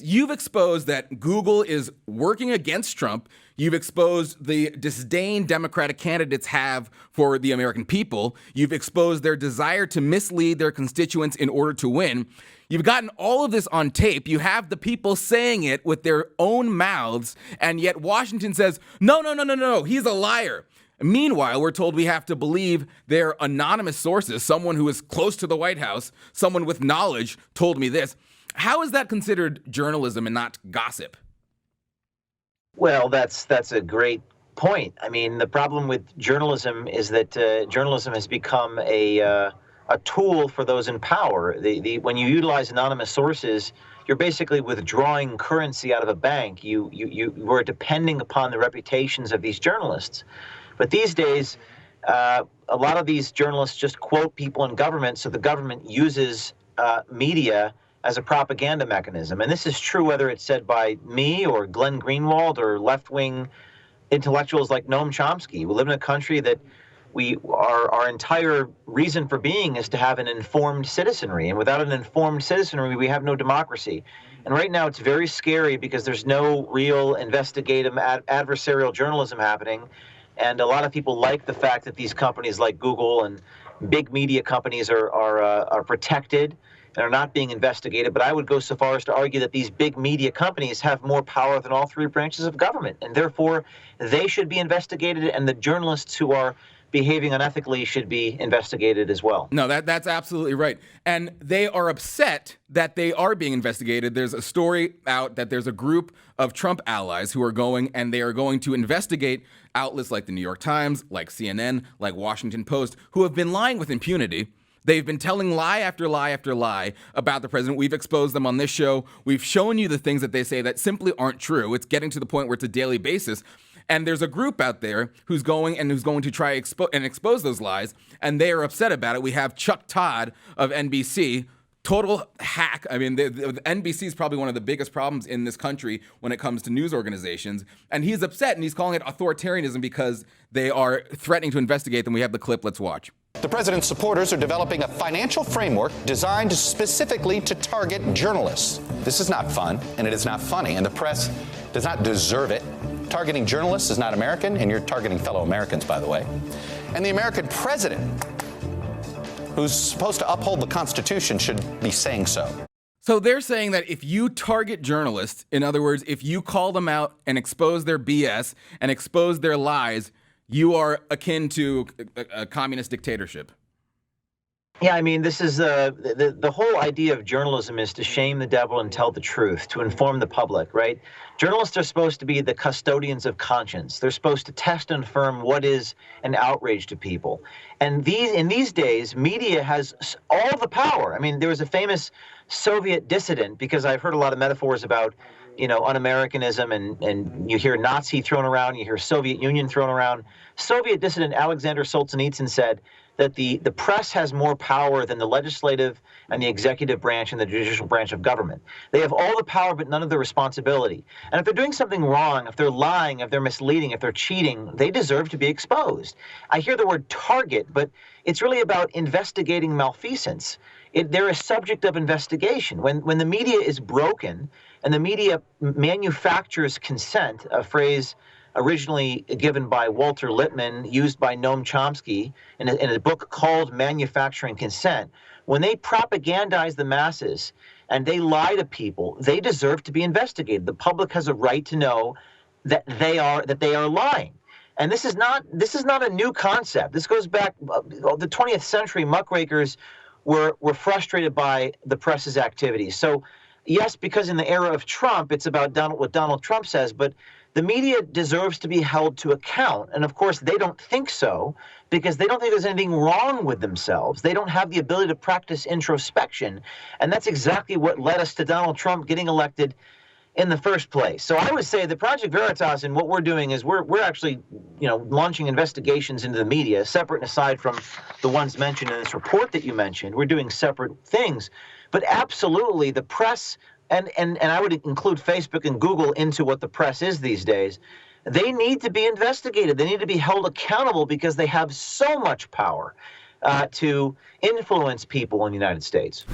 you've exposed that Google is working against Trump. You've exposed the disdain Democratic candidates have for the American people. You've exposed their desire to mislead their constituents in order to win. You've gotten all of this on tape. You have the people saying it with their own mouths, and yet Washington says, no, he's a liar. Meanwhile, we're told we have to believe their anonymous sources, someone who is close to the White House, someone with knowledge told me this. How is that considered journalism and not gossip? Well, that's a great point. I mean, the problem with journalism is that journalism has become a tool for those in power. When you utilize anonymous sources, you're basically withdrawing currency out of a bank. You were depending upon the reputations of these journalists. But these days, a lot of these journalists just quote people in government, so the government uses media as a propaganda mechanism. And this is true whether it's said by me or Glenn Greenwald or left-wing intellectuals like Noam Chomsky. We live in a country that our entire reason for being is to have an informed citizenry. And without an informed citizenry, we have no democracy. And right now it's very scary because there's no real investigative adversarial journalism happening. And a lot of people like the fact that these companies like Google and big media companies are protected and are not being investigated. But I would go so far as to argue that these big media companies have more power than all three branches of government, and therefore they should be investigated, and the journalists who are behaving unethically should be investigated as well. No, that's absolutely right. And they are upset that they are being investigated. There's a story out that there's a group of Trump allies who are going, and they are going to investigate outlets like the New York Times, like CNN, like Washington Post, who have been lying with impunity. They've been telling lie after lie after lie about the president. We've exposed them on this show. We've shown you the things that they say that simply aren't true. It's getting to the point where it's a daily basis. And there's a group out there who's going to try and expose those lies, and they are upset about it. We have Chuck Todd of NBC, total hack. I mean, the NBC is probably one of the biggest problems in this country when it comes to news organizations. And he's upset, and he's calling it authoritarianism because they are threatening to investigate them. We have the clip. Let's watch. The president's supporters are developing a financial framework designed specifically to target journalists. This is not fun, and it is not funny, and the press does not deserve it. Targeting journalists is not American, and you're targeting fellow Americans, by the way. And the American president, who's supposed to uphold the Constitution, should be saying so. So they're saying that if you target journalists, in other words, if you call them out and expose their BS and expose their lies, you are akin to a communist dictatorship. Yeah, I mean, this is the whole idea of journalism is to shame the devil and tell the truth, to inform the public, right? Journalists are supposed to be the custodians of conscience. They're supposed to test and affirm what is an outrage to people. And in these days, media has all the power. I mean, there was a famous Soviet dissident, because I've heard a lot of metaphors about, un-Americanism, and you hear Nazi thrown around, you hear Soviet Union thrown around. Soviet dissident Alexander Solzhenitsyn said that the press has more power than the legislative and the executive branch and the judicial branch of government. They have all the power, but none of the responsibility. And if they're doing something wrong, if they're lying, if they're misleading, if they're cheating, they deserve to be exposed. I hear the word target, but it's really about investigating malfeasance. They're a subject of investigation. When the media is broken and the media manufactures consent, a phrase originally given by Walter Lippmann, used by Noam Chomsky in a book called Manufacturing Consent, when they propagandize the masses and they lie to people, they deserve to be investigated. The public has a right to know that they are lying. And this is not a new concept. This goes back the 20th century. Muckrakers were frustrated by the press's activities. So yes, because in the era of Trump, it's about what Donald Trump says, but the media deserves to be held to account. And of course, they don't think so because they don't think there's anything wrong with themselves. They don't have the ability to practice introspection. And that's exactly what led us to Donald Trump getting elected in the first place. So I would say the Project Veritas and what we're doing is we're actually, launching investigations into the media, separate and aside from the ones mentioned in this report that you mentioned. We're doing separate things. But absolutely, the press, and I would include Facebook and Google into what the press is these days, they need to be investigated. They need to be held accountable because they have so much power to influence people in the United States.